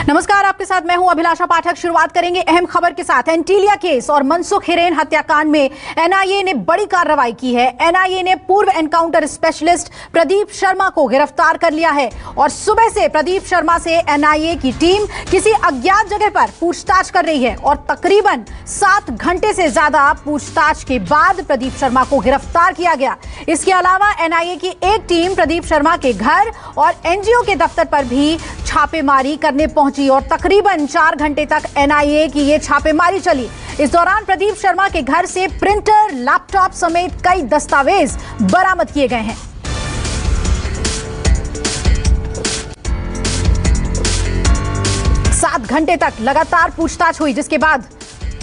नमस्कार, आपके साथ मैं हूं अभिलाषा पाठक। शुरुआत करेंगे अहम खबर के साथ। एंटीलिया केस और मनसुख हिरेन हत्याकांड में एनआईए ने बड़ी कार्रवाई की है। एनआईए ने पूर्व एनकाउंटर स्पेशलिस्ट प्रदीप शर्मा को गिरफ्तार कर लिया है और सुबह से प्रदीप शर्मा से एनआईए की टीम किसी अज्ञात जगह पर पूछताछ कर रही है और तकरीबन 7 घंटे से ज्यादा पूछताछ के बाद प्रदीप शर्मा को गिरफ्तार किया गया। इसके अलावा एनआईए की एक टीम प्रदीप शर्मा के घर और एनजीओ के दफ्तर पर भी छापेमारी करने पहुंची और तकरीबन 4 घंटे तक एनआईए की ये छापेमारी चली। इस दौरान प्रदीप शर्मा के घर से प्रिंटर, लैपटॉप समेत कई दस्तावेज बरामद किए गए हैं। सात घंटे तक लगातार पूछताछ हुई, जिसके बाद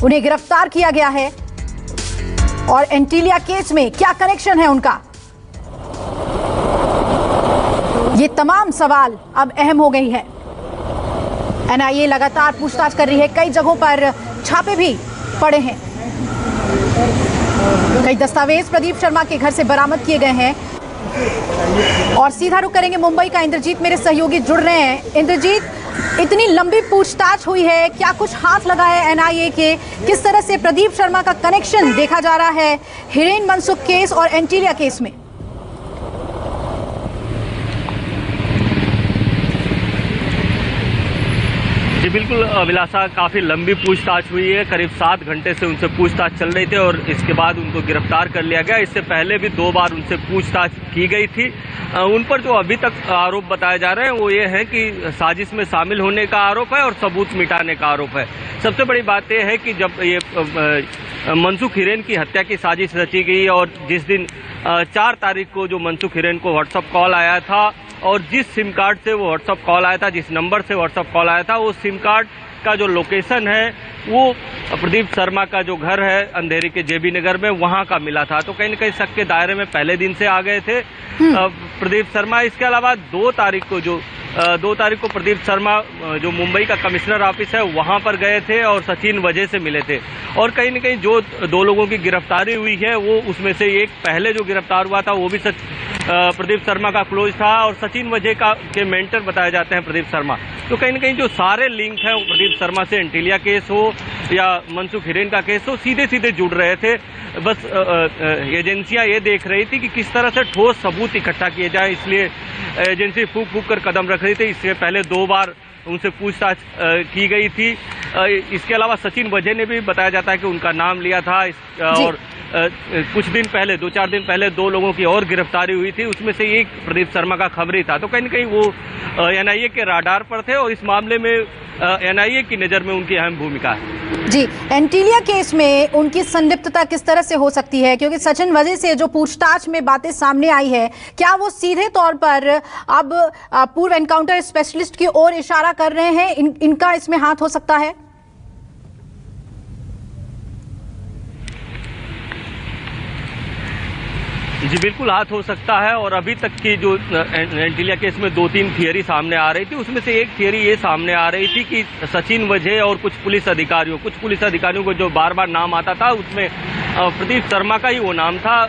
उन्हें गिरफ्तार किया गया है। और एंटीलिया केस में क्या कनेक्शन है उनका, ये तमाम सवाल अब अहम हो गई है। एनआईए लगातार पूछताछ कर रही है। कई जगहों पर छापे भी पड़े हैं। कई दस्तावेज प्रदीप शर्मा के घर से बरामद किए गए हैं। और सीधा रुख करेंगे मुंबई का। इंद्रजीत मेरे सहयोगी जुड़ रहे हैं। इंद्रजीत, इतनी लंबी पूछताछ हुई है, क्या कुछ हाथ लगा है एनआईए के? किस तरह से प्रदीप शर्मा का कनेक्शन देखा जा रहा है हिरेन मनसुख केस और एंटीलिया केस में? जी बिल्कुल अभिलाषा, काफ़ी लंबी पूछताछ हुई है। करीब 7 घंटे से उनसे पूछताछ चल रही थी और इसके बाद उनको गिरफ्तार कर लिया गया। इससे पहले भी 2 बार उनसे पूछताछ की गई थी। उन पर जो अभी तक आरोप बताए जा रहे हैं वो ये है कि साजिश में शामिल होने का आरोप है और सबूत मिटाने का आरोप है। सबसे बड़ी बात यह है कि जब ये मनसुख हिरेन की हत्या की साजिश रची गई और जिस दिन 4 तारीख को जो मनसुख हिरेन को व्हाट्सएप कॉल आया था और जिस सिम कार्ड से वो व्हाट्सएप कॉल आया था, जिस नंबर से व्हाट्सएप कॉल आया था, वो सिम कार्ड का जो लोकेशन है वो प्रदीप शर्मा का जो घर है अंधेरी के जेबी नगर में, वहां का मिला था। तो कहीं न कहीं शक के दायरे में पहले दिन से आ गए थे प्रदीप शर्मा। इसके अलावा 2 तारीख को प्रदीप शर्मा जो मुंबई का कमिश्नर ऑफिस है वहां पर गए थे और सचिन वजह से मिले थे। और कहीं न कहीं जो 2 लोगों की गिरफ्तारी हुई है वो उसमें से एक पहले जो गिरफ्तार हुआ था वो भी प्रदीप शर्मा का क्लोज था और सचिन वजह के मेंटर बताए जाते हैं प्रदीप शर्मा। तो कहीं न कहीं जो सारे लिंक हैं वो प्रदीप शर्मा से, एंटीलिया केस हो या मनसुख हिरेन का केस हो, सीधे सीधे जुड़ रहे थे। बस एजेंसियां ये देख रही थी कि किस तरह से ठोस सबूत इकट्ठा किए जाए, इसलिए एजेंसी फूंक फूंक कर कदम रख रही थी। इससे पहले 2 बार उनसे पूछताछ की गई थी। इसके अलावा सचिन वजह ने भी बताया जाता है कि उनका नाम लिया था और कुछ दिन पहले, 2-4 दिन पहले 2 लोगों की और गिरफ्तारी हुई थी, उसमें से एक प्रदीप शर्मा का खबरी था। तो कहीं न कहीं वो एनआईए के राडार पर थे और इस मामले में एनआईए की नज़र में उनकी अहम भूमिका है। जी, एंटीलिया केस में उनकी संलिप्तता किस तरह से हो सकती है? क्योंकि सचिन वजह से जो पूछताछ में बातें सामने आई है, क्या वो सीधे तौर पर अब पूर्व एनकाउंटर स्पेशलिस्ट की ओर इशारा कर रहे हैं? इनका इसमें हाथ हो सकता है? जी बिल्कुल हाथ हो सकता है। और अभी तक की जो एंटीलिया केस में 2-3 थियरी सामने आ रही थी, उसमें से एक थियरी ये सामने आ रही थी कि सचिन वजह और कुछ पुलिस अधिकारियों को जो बार बार नाम आता था उसमें प्रदीप शर्मा का ही वो नाम था।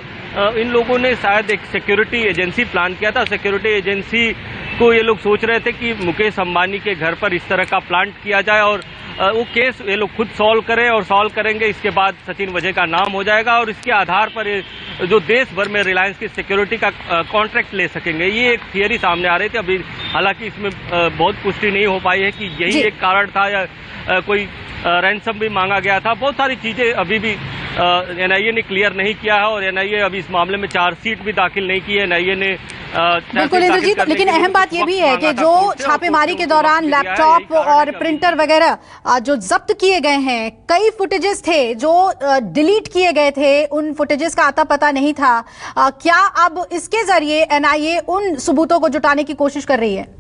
इन लोगों ने शायद एक सिक्योरिटी एजेंसी प्लान किया था। सिक्योरिटी एजेंसी को ये लोग सोच रहे थे कि मुकेश अंबानी के घर पर इस तरह का प्लांट किया जाए और वो केस ये लोग खुद सॉल्व करें और सॉल्व करेंगे, इसके बाद सचिन वजह का नाम हो जाएगा और इसके आधार पर जो देश भर में रिलायंस की सिक्योरिटी का कॉन्ट्रैक्ट ले सकेंगे। ये एक थियरी सामने आ रही थी। अभी हालांकि इसमें बहुत पुष्टि नहीं हो पाई है कि यही एक कारण था या कोई रैंसम भी मांगा गया था। बहुत सारी चीजें अभी भी एनआईए ने क्लियर नहीं किया है और एनआईए अभी इस मामले में चार्जशीट भी दाखिल नहीं की है। एनआईए ने बिल्कुल इंद्रजीत, लेकिन अहम बात यह भी है कि जो छापेमारी के दौरान लैपटॉप और प्रिंटर वगैरह जो जब्त किए गए हैं, कई फुटेजेस थे जो डिलीट किए गए थे, उन फुटेजेस का आता पता नहीं था। क्या अब इसके जरिए एनआईए उन सबूतों को जुटाने की कोशिश कर रही है?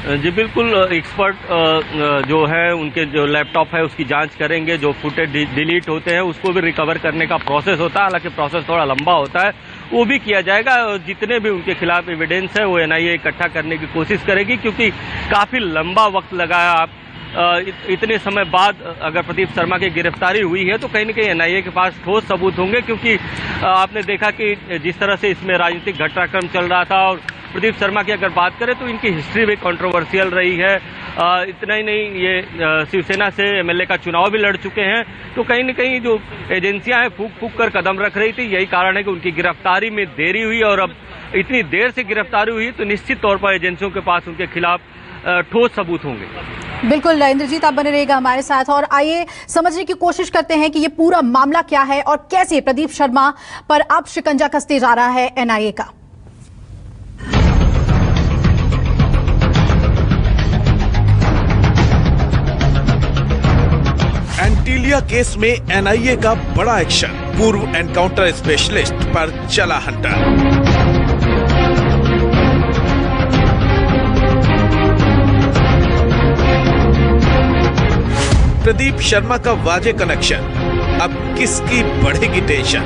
जी बिल्कुल, एक्सपर्ट जो है उनके जो लैपटॉप है उसकी जांच करेंगे। जो फुटेज डिलीट होते हैं उसको भी रिकवर करने का प्रोसेस होता है, हालांकि प्रोसेस थोड़ा लंबा होता है, वो भी किया जाएगा। जितने भी उनके खिलाफ एविडेंस है वो एनआईए इकट्ठा करने की कोशिश करेगी, क्योंकि काफ़ी लंबा वक्त लगा है। आप इतने समय बाद अगर प्रदीप शर्मा की गिरफ्तारी हुई है तो कहीं न कहीं एनआईए के पास ठोस सबूत होंगे, क्योंकि आपने देखा कि जिस तरह से इसमें राजनीतिक घटनाक्रम चल रहा था, और प्रदीप शर्मा की अगर बात करें तो इनकी हिस्ट्री भी कंट्रोवर्शियल रही है। इतना ही नहीं, ये शिवसेना से एमएलए का चुनाव भी लड़ चुके हैं, तो कहीं न कहीं जो एजेंसियां हैं फूक फूक कर कदम रख रही थी। यही कारण है कि उनकी गिरफ्तारी में देरी हुई, और अब इतनी देर से गिरफ्तारी हुई तो निश्चित तौर पर एजेंसियों के पास उनके खिलाफ ठोस सबूत होंगे। बिल्कुल इंद्रजीत, आप बने रहेगा हमारे साथ और आइए समझने की कोशिश करते हैं कि ये पूरा मामला क्या है और कैसे प्रदीप शर्मा पर अब शिकंजा कसते जा रहा है एनआईए का। एंटीलिया केस में एनआईए का बड़ा एक्शन, पूर्व एनकाउंटर स्पेशलिस्ट पर चला हंटर। प्रदीप शर्मा का वाजे कनेक्शन, अब किसकी बढ़ेगी टेंशन।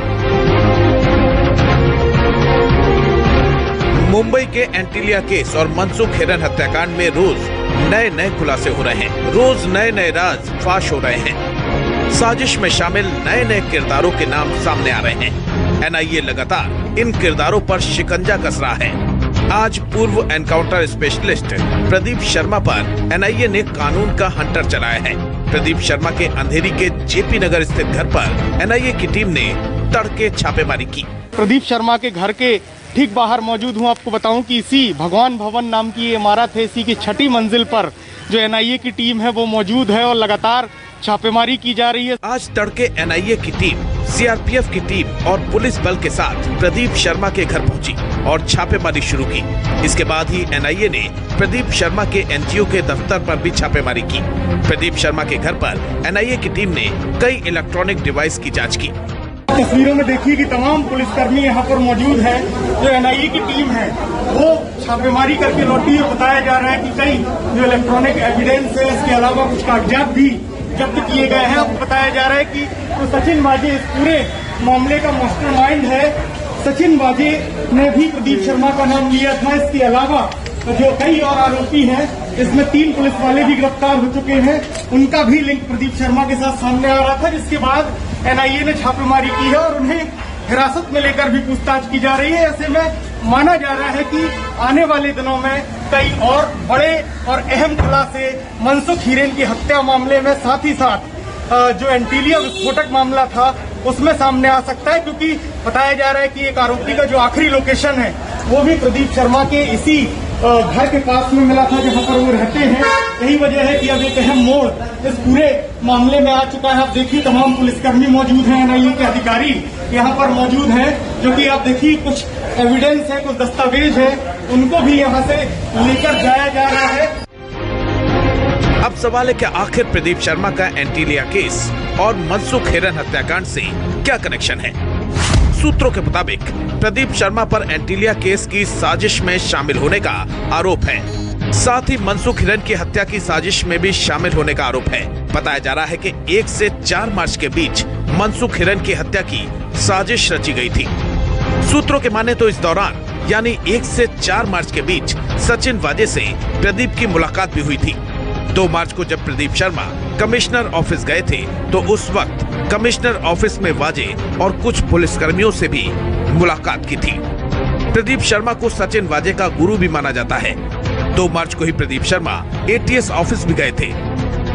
मुंबई के एंटीलिया केस और मनसुख हिरेन हत्याकांड में रोज नए नए खुलासे हो रहे हैं, रोज नए नए राज फाश हो रहे हैं, साजिश में शामिल नए नए किरदारों के नाम सामने आ रहे हैं। एनआईए लगातार इन किरदारों पर शिकंजा कस रहा है। आज पूर्व एनकाउंटर स्पेशलिस्ट प्रदीप शर्मा पर एनआईए ने कानून का हंटर चलाया है। प्रदीप शर्मा के अंधेरी के जेपी नगर स्थित घर पर एनआईए की टीम ने तड़के छापेमारी की। प्रदीप शर्मा के घर के ठीक बाहर मौजूद हूं। आपको बताऊं कि इसी भगवान भवन नाम की इमारत है, इसी की 6ठी मंजिल पर जो एनआईए की टीम है वो मौजूद है और लगातार छापेमारी की जा रही है। आज तड़के एनआईए की टीम, सीआरपीएफ की टीम और पुलिस बल के साथ प्रदीप शर्मा के घर पहुंची और छापेमारी शुरू की। इसके बाद ही एनआईए ने प्रदीप शर्मा के एनजीओ के दफ्तर पर भी छापेमारी की। प्रदीप शर्मा के घर पर एनआईए की टीम ने कई इलेक्ट्रॉनिक डिवाइस की जाँच की। तस्वीरों में देखिए कि तमाम पुलिसकर्मी यहाँ पर मौजूद है। जो एनआईए की टीम है वो छापेमारी करके लौटी है। बताया जा रहा है कि कई जो इलेक्ट्रॉनिक एविडेंस है, इसके अलावा कुछ कागजात भी जब्त किए गए हैं। आपको बताया जा रहा है कि तो सचिन वाजे इस पूरे मामले का मास्टरमाइंड है। सचिन वाजे ने भी प्रदीप शर्मा का नाम लिया था। इसके अलावा जो कई और आरोपी हैं, इसमें 3 पुलिस वाले भी गिरफ्तार हो चुके हैं, उनका भी लिंक प्रदीप शर्मा के साथ सामने आ रहा था। जिसके बाद एनआईए ने छापेमारी की है और उन्हें हिरासत में लेकर भी पूछताछ की जा रही है। ऐसे में माना जा रहा है कि आने वाले दिनों में कई और बड़े और अहम खुलासे मनसुख हिरेन की हत्या मामले में, साथ ही साथ जो एंटीलिया विस्फोटक मामला था उसमें सामने आ सकता है, क्योंकि बताया जा रहा है कि एक आरोपी का जो आखिरी लोकेशन है वो भी प्रदीप शर्मा के इसी घर के पास में मिला था जहां पर वो रहते हैं। यही वजह है कि अब एक अहम मोड़ इस पूरे मामले में आ चुका है। आप देखिए तमाम पुलिसकर्मी मौजूद हैं, एनआईए के अधिकारी यहाँ पर मौजूद हैं, जो कि आप देखिए कुछ एविडेंस है, कुछ दस्तावेज है, उनको भी यहाँ से लेकर जाया जा रहा है। अब सवाल है कि आखिर प्रदीप शर्मा का एंटीलिया केस और मनसुख हिरेन हत्याकांड से क्या कनेक्शन है। सूत्रों के मुताबिक प्रदीप शर्मा पर एंटीलिया केस की साजिश में शामिल होने का आरोप है, साथ ही मनसुख हिरेन की हत्या की साजिश में भी शामिल होने का आरोप है। बताया जा रहा है कि 1 से 4 मार्च के बीच मनसुख हिरेन की हत्या की साजिश रची गई थी। सूत्रों के माने तो इस दौरान यानी 1 से 4 मार्च के बीच सचिन वाजे से प्रदीप की मुलाकात भी हुई थी। 2 मार्च को जब प्रदीप शर्मा कमिश्नर ऑफिस गए थे तो उस वक्त कमिश्नर ऑफिस में वाजे और कुछ पुलिसकर्मियों से भी मुलाकात की थी। प्रदीप शर्मा को सचिन वाजे का गुरु भी माना जाता है। 2 मार्च को ही प्रदीप शर्मा एटीएस ऑफिस भी गए थे।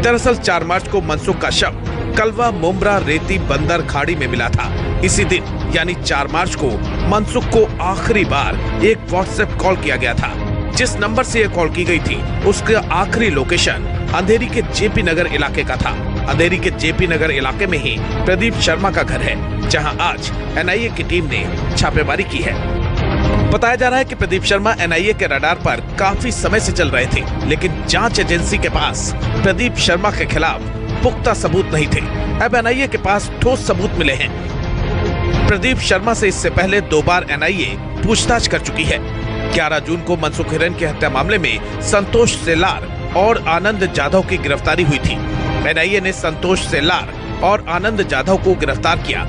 दरअसल 4 मार्च को मनसुख का शव कलवा मुंब्रा रेती बंदर खाड़ी में मिला था। इसी दिन यानी 4 मार्च को मनसुख को आखिरी बार एक व्हाट्सएप कॉल किया गया था। जिस नंबर से यह कॉल की गई थी उसका आखिरी लोकेशन अंधेरी के जेपी नगर इलाके का था। अंधेरी के जेपी नगर इलाके में ही प्रदीप शर्मा का घर है, जहां आज एनआईए की टीम ने छापेमारी की है। बताया जा रहा है कि प्रदीप शर्मा एनआईए के रडार पर काफी समय से चल रहे थे, लेकिन जांच एजेंसी के पास प्रदीप शर्मा के खिलाफ पुख्ता सबूत नहीं थे। अब एनआईए के पास ठोस सबूत मिले हैं। प्रदीप शर्मा से इससे पहले 2 बार एनआईए पूछताछ कर चुकी है। 11 जून को मनसुख हिरेन की हत्या मामले में संतोष सेलार और आनंद जाधव की गिरफ्तारी हुई थी। एनआईए ने संतोष सेलार और आनंद जाधव को गिरफ्तार किया।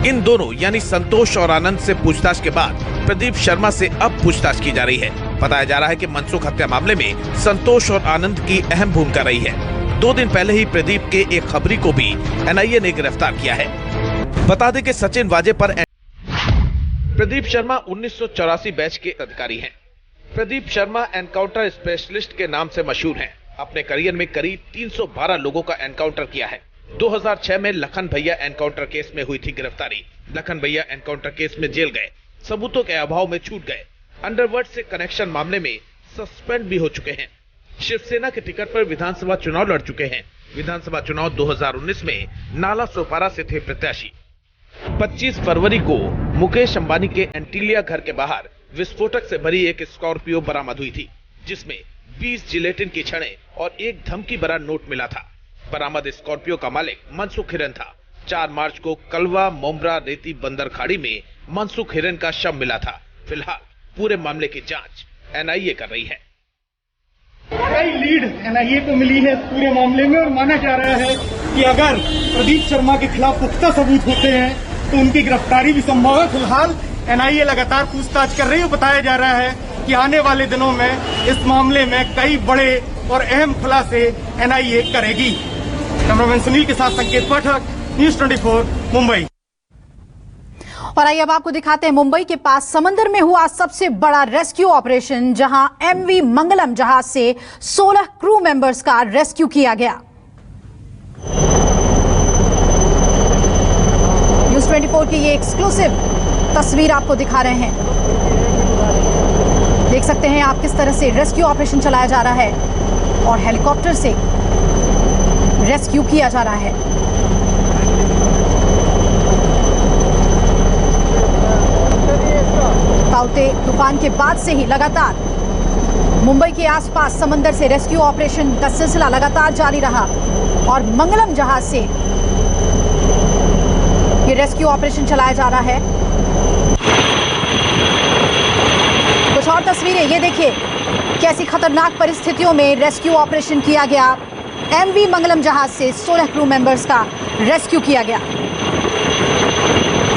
इन दोनों यानी संतोष और आनंद से पूछताछ के बाद प्रदीप शर्मा से अब पूछताछ की जा रही है। बताया जा रहा है कि मनसुख हत्या मामले में संतोष और आनंद की अहम भूमिका रही है। 2 दिन पहले ही प्रदीप के एक खबरी को भी एनआईए ने गिरफ्तार किया है। बता दें कि सचिन वाजे पर प्रदीप शर्मा 1984 बैच के अधिकारी हैं। प्रदीप शर्मा एनकाउंटर स्पेशलिस्ट के नाम से मशहूर हैं। अपने करियर में करीब 312 लोगों का एनकाउंटर किया है। 2006 में लखन भैया एनकाउंटर केस में हुई थी गिरफ्तारी। लखन भैया एनकाउंटर केस में जेल गए, सबूतों के अभाव में छूट गए। अंडरवर्ल्ड से कनेक्शन मामले में सस्पेंड भी हो चुके हैं। शिवसेना के टिकट पर विधानसभा चुनाव लड़ चुके हैं। विधानसभा चुनाव 2019 में नाला सोपारा से थे प्रत्याशी। 25 फरवरी को मुकेश अंबानी के एंटीलिया घर के बाहर विस्फोटक से भरी एक स्कॉर्पियो बरामद हुई थी, जिसमें 20 जिलेटिन की छड़ें और एक धमकी भरा नोट मिला था। बरामद स्कॉर्पियो का मालिक मनसुख हिरन था। 4 मार्च को कलवा मोमरा रेती बंदर खाड़ी में मनसुख हिरन का शव मिला था। फिलहाल पूरे मामले की जांच एनआईए कर रही है। कई लीड एनआईए को मिली है पूरे मामले में और माना जा रहा है कि अगर प्रदीप शर्मा के खिलाफ पुख्ता सबूत होते हैं तो उनकी गिरफ्तारी भी संभव है। फिलहाल एनआईए लगातार पूछताछ कर रही है। बताया जा रहा है कि आने वाले दिनों में इस मामले में कई बड़े और अहम खुलासे एनआईए करेगी। कैमरामैन सुनील के साथ संकेत पाठक, न्यूज़ 24 मुंबई। और आइए अब आपको दिखाते हैं मुंबई के पास समंदर में हुआ सबसे बड़ा रेस्क्यू ऑपरेशन, जहां एमवी मंगलम जहाज से 16 क्रू मेंबर्स का रेस्क्यू किया गया। न्यूज़ 24 की ये एक्सक्लूसिव तस्वीर आपको दिखा रहे हैं। देख सकते हैं आप किस तरह से रेस्क्यू ऑपरेशन चलाया जा रहा है और हेलीकॉप्टर से रेस्क्यू किया जा रहा है। ताउते तूफान के बाद से ही लगातार मुंबई के आसपास समंदर से रेस्क्यू ऑपरेशन का सिलसिला लगातार जारी रहा और मंगलम जहाज से ये रेस्क्यू ऑपरेशन चलाया जा रहा है। कुछ और तस्वीरें ये देखिए, कैसी खतरनाक परिस्थितियों में रेस्क्यू ऑपरेशन किया गया। एमवी मंगलम जहाज से 16 क्रू मेंबर्स का रेस्क्यू किया गया।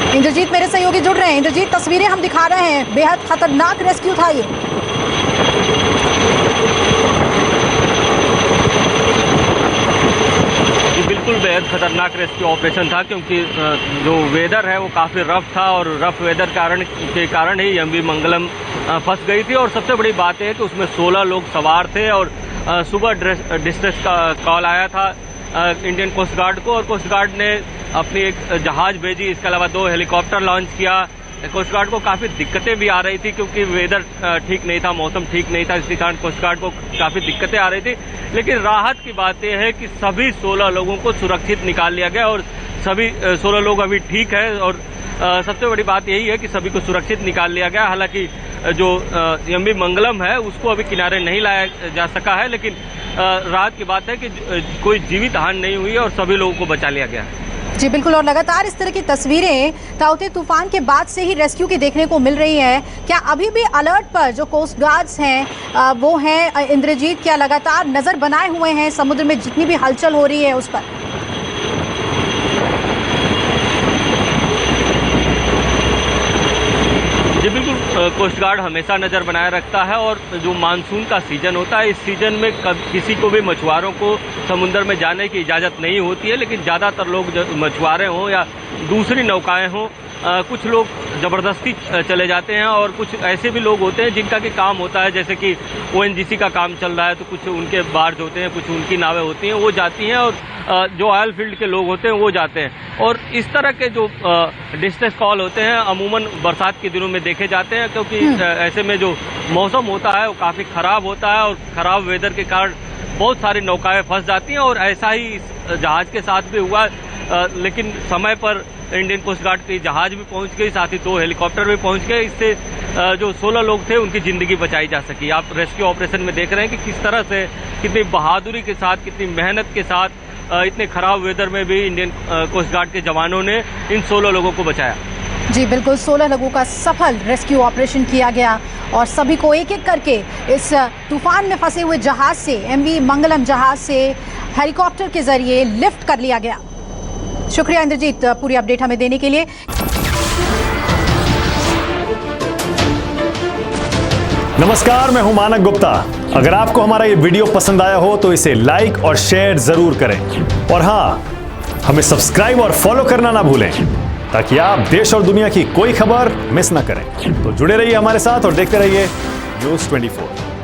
इंद्रजीत मेरे सहयोगी जुड़ रहे हैं। इंद्रजीत, तस्वीरें हम दिखा रहे हैं, बेहद खतरनाक रेस्क्यू था ये। बिल्कुल बेहद खतरनाक रेस्क्यू ऑपरेशन था, क्योंकि जो वेदर है वो काफ़ी रफ था और रफ वेदर के कारण ही एमवी मंगलम फंस गई थी। और सबसे बड़ी बात है कि उसमें 16 लोग सवार थे और सुबह डिस्ट्रेस का कॉल आया था इंडियन कोस्ट गार्ड को और कोस्ट गार्ड ने अपनी एक जहाज भेजी। इसके अलावा 2 हेलीकॉप्टर लॉन्च किया। कोस्ट गार्ड को काफ़ी दिक्कतें भी आ रही थी, क्योंकि वेदर ठीक नहीं था, मौसम ठीक नहीं था, इसके कारण कोस्ट गार्ड को काफ़ी दिक्कतें आ रही थी। लेकिन राहत की बात यह है कि सभी 16 लोगों को सुरक्षित निकाल लिया गया और सभी 16 लोग अभी ठीक है। और सबसे बड़ी बात यही है कि सभी को सुरक्षित निकाल लिया गया। हालांकि जो एमवी मंगलम है उसको अभी किनारे नहीं लाया जा सका है, लेकिन राहत की बात है कि कोई जीवित हानि नहीं हुई है और सभी लोगों को बचा लिया गया है। जी बिल्कुल, और लगातार इस तरह की तस्वीरें ताउते तूफान के बाद से ही रेस्क्यू की देखने को मिल रही है। क्या अभी भी अलर्ट पर जो कोस्ट गार्ड्स हैं वो हैं इंद्रजीत, क्या लगातार नजर बनाए हुए हैं समुद्र में जितनी भी हलचल हो रही है उस पर? जी बिल्कुल, कोस्ट गार्ड हमेशा नज़र बनाए रखता है और जो मानसून का सीज़न होता है, इस सीज़न में किसी को भी मछुआरों को समुद्र में जाने की इजाज़त नहीं होती है। लेकिन ज़्यादातर लोग मछुआरे हों या दूसरी नौकाएं हों, कुछ लोग ज़बरदस्ती चले जाते हैं और कुछ ऐसे भी लोग होते हैं जिनका कि काम होता है, जैसे कि ONGC का काम चल रहा है तो कुछ उनके बार्ज होते हैं, कुछ उनकी नावें होती हैं, वो जाती हैं और जो ऑयल फील्ड के लोग होते हैं वो जाते हैं। और इस तरह के जो डिस्ट्रेस कॉल होते हैं अमूमन बरसात के दिनों में देखे जाते हैं, क्योंकि ऐसे में जो मौसम होता है वो काफ़ी ख़राब होता है और ख़राब वेदर के कारण बहुत सारी नौकाएं फंस जाती हैं। और ऐसा ही इस जहाज़ के साथ भी हुआ, लेकिन समय पर इंडियन कोस्ट गार्ड की जहाज़ भी पहुंच गई, साथ ही 2 हेलीकॉप्टर भी पहुंच गए। इससे जो 16 लोग थे उनकी ज़िंदगी बचाई जा सकी। आप रेस्क्यू ऑपरेशन में देख रहे हैं कि किस तरह से, कितनी बहादुरी के साथ, कितनी मेहनत के साथ इतने खराब वेदर में भी इंडियन कोस्ट गार्ड के जवानों ने इन 16 लोगों को बचाया। जी बिल्कुल, 16 लोगों का सफल रेस्क्यू ऑपरेशन किया गया और सभी को एक एक करके इस तूफान में फंसे हुए जहाज से, एमवी मंगलम जहाज से हेलीकॉप्टर के जरिए लिफ्ट कर लिया गया। शुक्रिया इंद्रजीत पूरी अपडेट हमें देने के लिए। नमस्कार, मैं हूं मानक गुप्ता। अगर आपको हमारा ये वीडियो पसंद आया हो तो इसे लाइक और शेयर जरूर करें और हाँ, हमें सब्सक्राइब और फॉलो करना ना भूलें ताकि आप देश और दुनिया की कोई खबर मिस ना करें। तो जुड़े रहिए हमारे साथ और देखते रहिए न्यूज़ 24।